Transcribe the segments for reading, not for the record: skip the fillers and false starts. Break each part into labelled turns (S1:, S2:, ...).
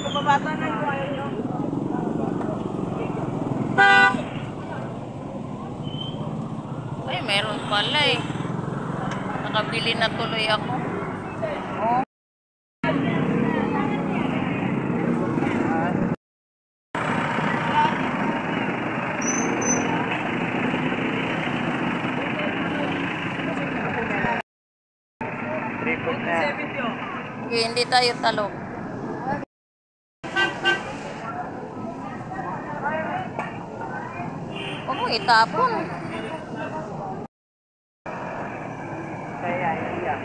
S1: pabata na yung ayaw nyo.
S2: Ay, meron pala eh. Nakabili na tuloy ako. Oh. Okay, hindi tayo talog. Huwag mo itapon.
S1: Kaya, yan.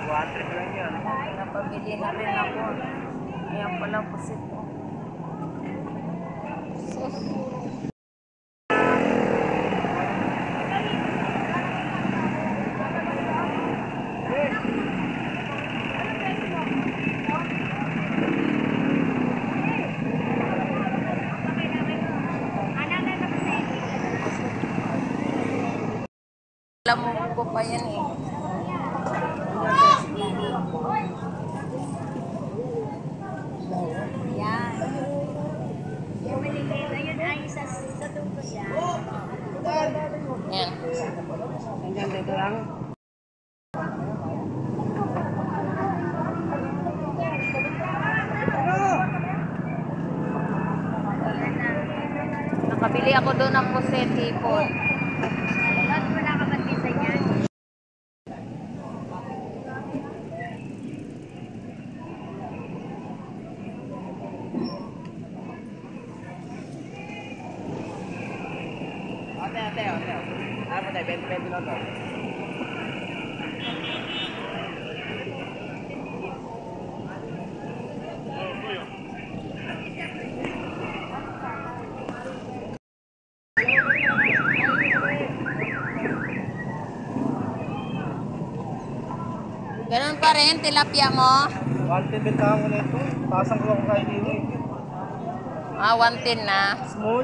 S1: Water lang yan.
S2: Napabili na rin ako. Ayan pala pusit ko. Sus. Alam mo ko pa yan eh.
S3: Yan. Yung maliliit na yun ay sa tungko siya.
S2: Yan.
S1: Hanggang dito lang.
S2: Nakabili ako doon ng puset hipon.
S3: Bakit wala ka ba't isa niyan?
S1: Ate. Ano tayo? 20 lang to.
S2: Ganun pa rin, tilapia mo.
S1: 110 bentahan ko na ito. Pasang ko ako kayo dito.
S2: Ah, 110 na.
S1: Small.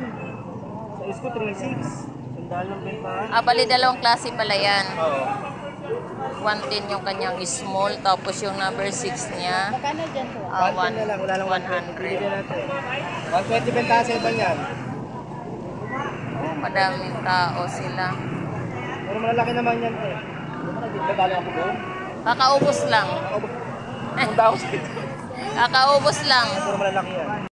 S1: Sa isko 3.6. Sandal ng bentahan.
S2: Ah, bali dalawang klase pala yan.
S1: Oo.
S2: 110 yung kanyang small, tapos yung number 6 niya.
S3: Magkano dyan to?
S1: 110 na lang. Wala lang 100. Pili natin. 120 bentahan sa iba niyan.
S2: Oh, madaming tao sila.
S1: Pero malalaki naman yan eh. Dadalo ako doon.
S2: Kakaubos lang.
S1: Punta ako sa ito.
S2: Kakaubos lang.
S1: Pero malalaki yan.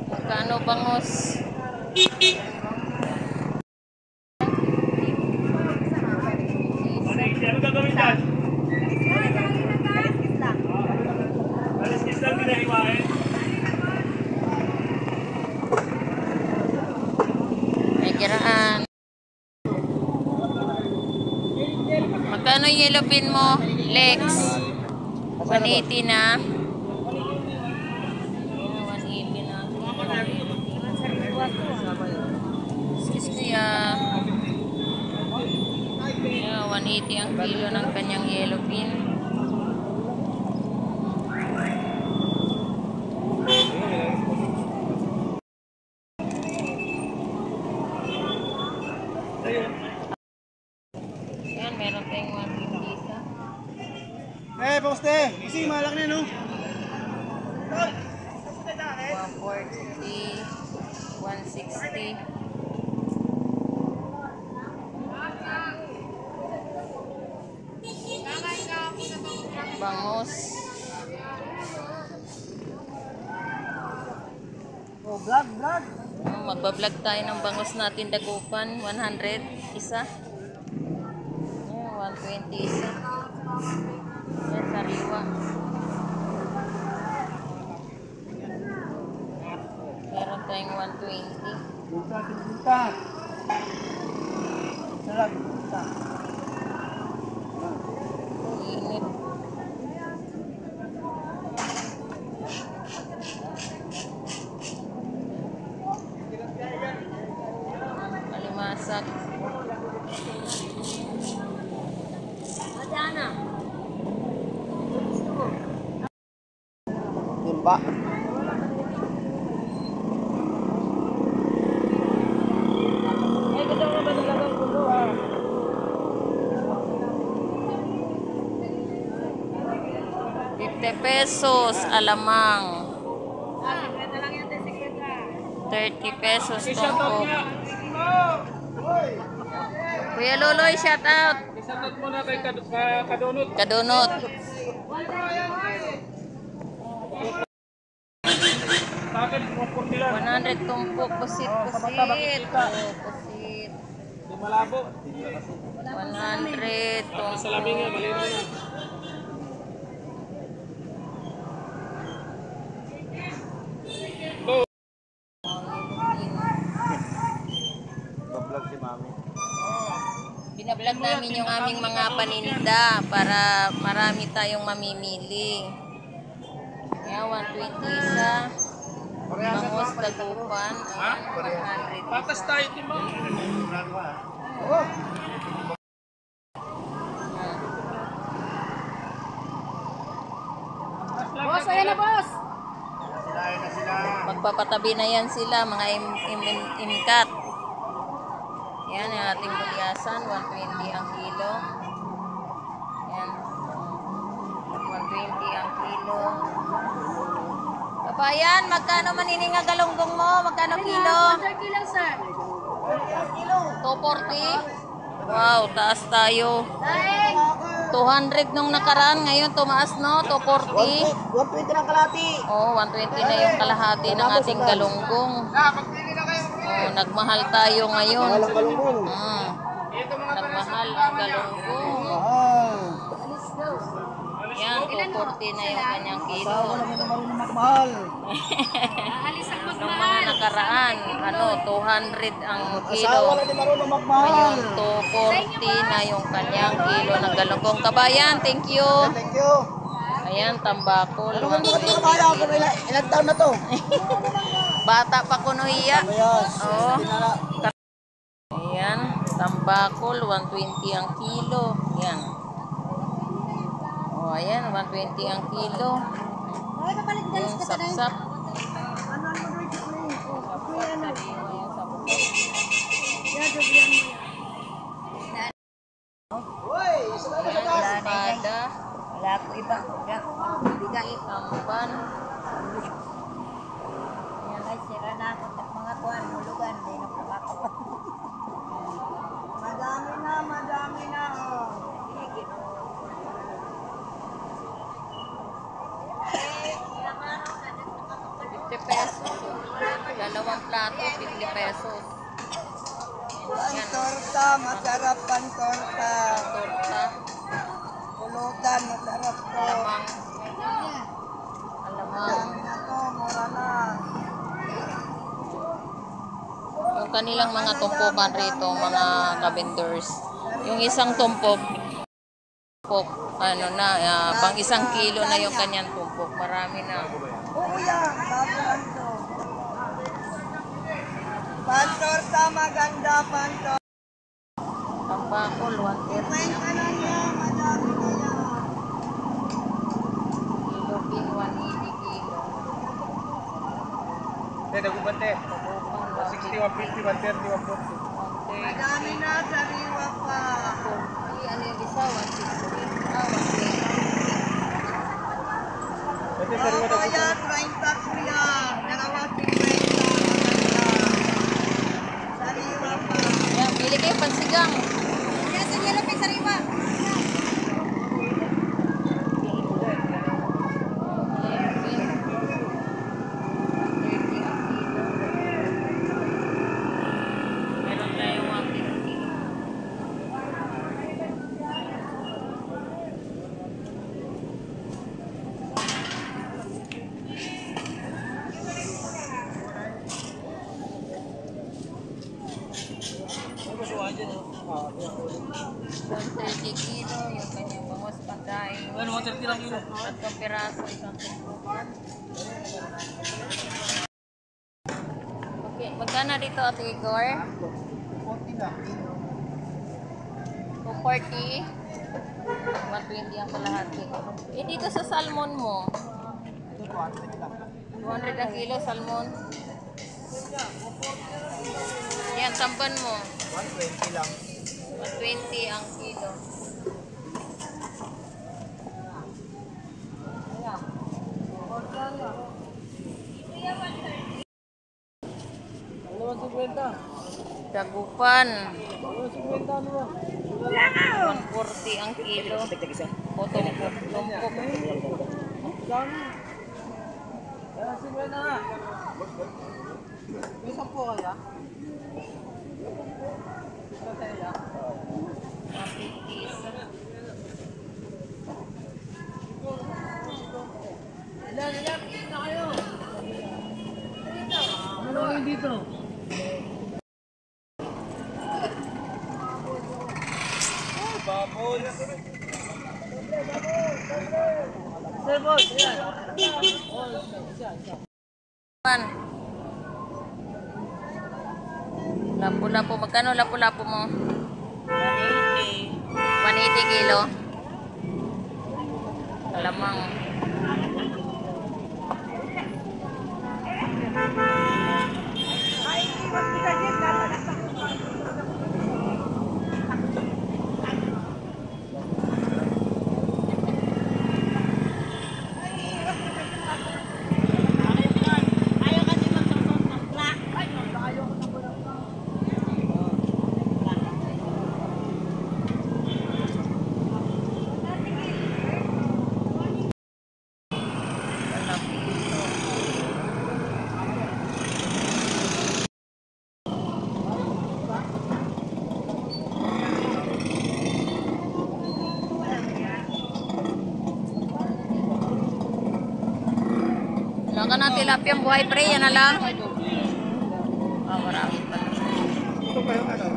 S2: Magkano bangos?
S1: Ano gagawin dyan? Alis-kis lang ginahiwain.
S2: May kiraan. Magkano yung yellow pin mo? Lex? 180 na. 180 na. Kaya 180 ang kilo ng kanyang yellow pin. Yan, meron tayong 150 isa.
S1: Eh, poste! Isi, malak na no?
S2: 140, 160. Bangos.
S1: Oh, vlog.
S2: Magbablog tayo ng bangos natin dagupan. 100 isa. Yan, 120 isa. Yan, sariwa. Meron tayong 120.
S1: Bunta. Sarap, bunta.
S2: Init. bagsak.
S3: Madana.
S1: Timba.
S2: ₱50 alamang. 30 pesos tumpok. Kuya Loloy, shout out.
S1: Isang muna kay Kadunot.
S2: Kadunot.
S1: Sa akin,
S2: 100 tumpok. Pusit. Oh, pusit.
S1: Di malabo.
S2: 100 tumpok.
S1: Sa labing nga, malino na. Bablog si Mami.
S2: Binablog namin yung aming mga paninda para marami tayong mamimili. Kaya 120 isa. Bangus Dagupan. 100
S1: Patas tayo, Timo.
S3: Boss, ayan na boss.
S2: Magpapatabi na yan sila, mga imkat. Yan yung ating bulyasan, 120 ang kilo. Yan. 120 ang kilo. Kabayan, magkano manininga galunggong mo? Magkano kilo?
S3: 30 lang sir.
S2: 240? Wow, taas tayo.
S3: Daing.
S2: 200 nung nakaraan, ngayon tumaas no, 240.
S1: 120 ng kalati.
S2: Oh, 120 na yung kalahati ng ating galunggong.
S1: Magpili na kayo.
S2: Oh, nagmahal tayo ngayon.
S1: Walang kalungkong.
S2: Nagmahal ang galunggong.
S3: Let's go.
S2: Yan, 240 na yung kanyang kilo.
S1: Mahal.
S3: Aalis ako
S2: Nung mga nakaraan, 200 ang kilo.
S1: Asawa na di marunong magmahal.
S2: Ngayon, 240 na yung kanyang kilo ng galunggong. Kabayan, thank you.
S1: Thank you.
S2: Ayan, tambakol.
S1: Ano ba ito kabayan? Kung ilang taon na to?
S2: Bata pa ko no iya.
S1: Ayos.
S2: Oo. Ayan, tambakol, 120 ang kilo. Ayan. Oh, ayan, 120 ang kilo. Yung sapsap.
S1: Uy, isa na sa taas.
S2: Espada,
S3: Wala ko iba. Bigay.
S2: tampan.
S3: Ay, sira na ako sa mga kuwan. Hulugan. Hindi na kumakapat. Madami na. Oh.
S2: 50 pesos. Dalawang plato, 50 pesos. Yan,
S1: Torta, masarap ang torta.
S2: torta.
S1: Pulutan, masarap to.
S2: Alamang. Alamang.
S1: Na to, mura na.
S2: Yung kanilang mga tumpukan rito, mga ka-vendors. Yung isang tumpok, pang 1 kilo na yung kanyang tumpok. Marami na.
S1: Oo yan, bago lang to. Pantorta, maganda pantorta.
S2: Tambakol, 130
S1: Kwenta lang yan, madami na yan.
S2: kilo, king 180 kilo.
S1: Nagubante.
S2: Tagupan,
S1: 60, 150, 130, 140. Madami na, sariwa pa.
S2: 140. Ano yung isa? 160. 120.
S1: Ito sariwa na
S3: Kaya 30 kuya. Dalawa 50.
S1: Sariwa pa.
S2: Ayan, pili kayo pansigang.
S3: Kaya sa yellow pig sariwa.
S2: Meron tayong 150. $130 kilo, yung kanyang bangus pandaing.
S1: Ano, 130 lang kilo.
S2: 3 piraso, isang tumpukan. Okay, magkano dito Ate Igor?
S1: 40
S2: 240. 120 ang kalahati. Eh, dito sa salmon mo. 200 ang kilo, salmon. Yan, tamban mo.
S1: 120 lang.
S2: 120 ang kilo.
S1: Ano 50?
S2: Dagupan.
S1: Ano 50 ano ba?
S2: 140 ang kilo. O, tumpok. Tumpok.
S1: Dami. Kaya 50 nga. May 10 kaya? Ilan na kayo? Ano kayo dito? Babol. Sir boss, yan.
S2: Lapu-lapu. Magkano lapu-lapu mo?
S1: 180.
S2: 180 kilo. Alamang. Wala ka na tilapia buhay pre, yan na lang. Ah, marami pa.
S1: Ito pa yung ano?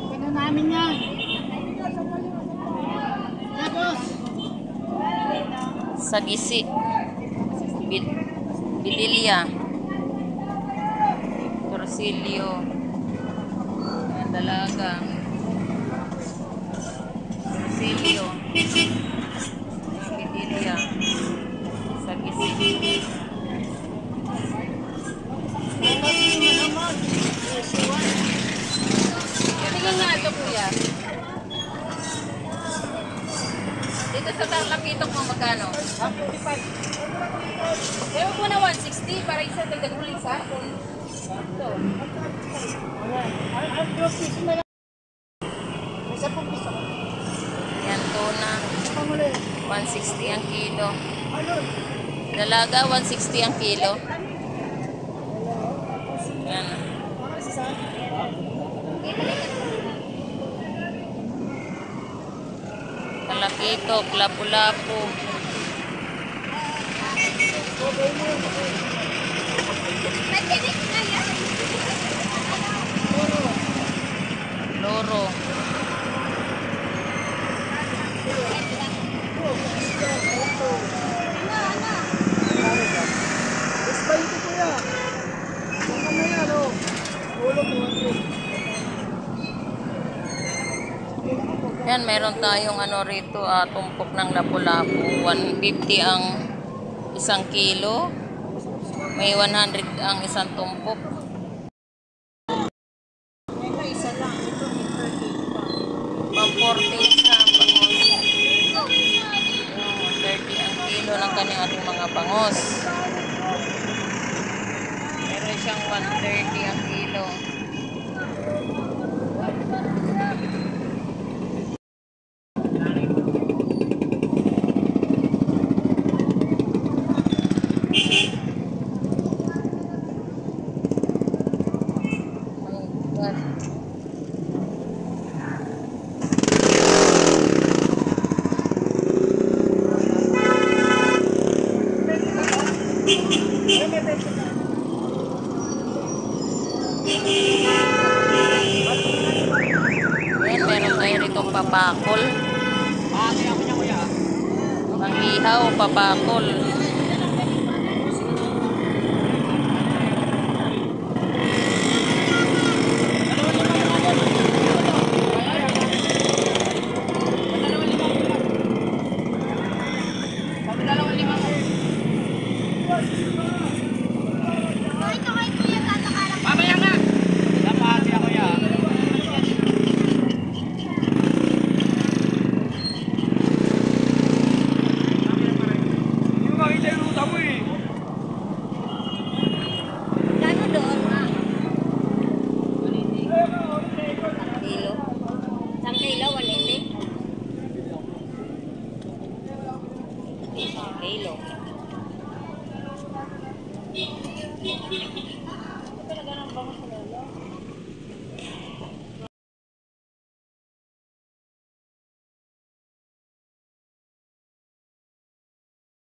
S1: Ano namin yan? Tapos?
S2: Sagisi. Bidilia. Torsilyo. Ayan, dalaga. Torsilyo. Bidilia. Sagisi. Tingin nga ito kuya. Dito sa Tarlakitok mo magkano? 45. Ewan ko na 160 para isa dagdag ulit sa akin. Ito. Yan, tuna. 160 ang kilo. Dalaga, 160 ang kilo. Yan. Talakitok, lapu-lapu. Loro. Yan, meron tayong ano rito, tumpok ng lapu-lapu. 150 ang isang kilo. May 100 ang isang tumpok. Pang 40 isa ang bangos. 30 ang kilo ng kanyang ating mga bangos. Meron siyang 130 ang kilo. Ayan, meron tayo rito papakol. Mangihaw, papakol.
S1: Mamaya na! Napati ako yan. Hindi mo makita yung ruta mo eh.
S3: Kano doon?
S2: Kilo.
S3: Isang kilo, 180.
S2: Kilo.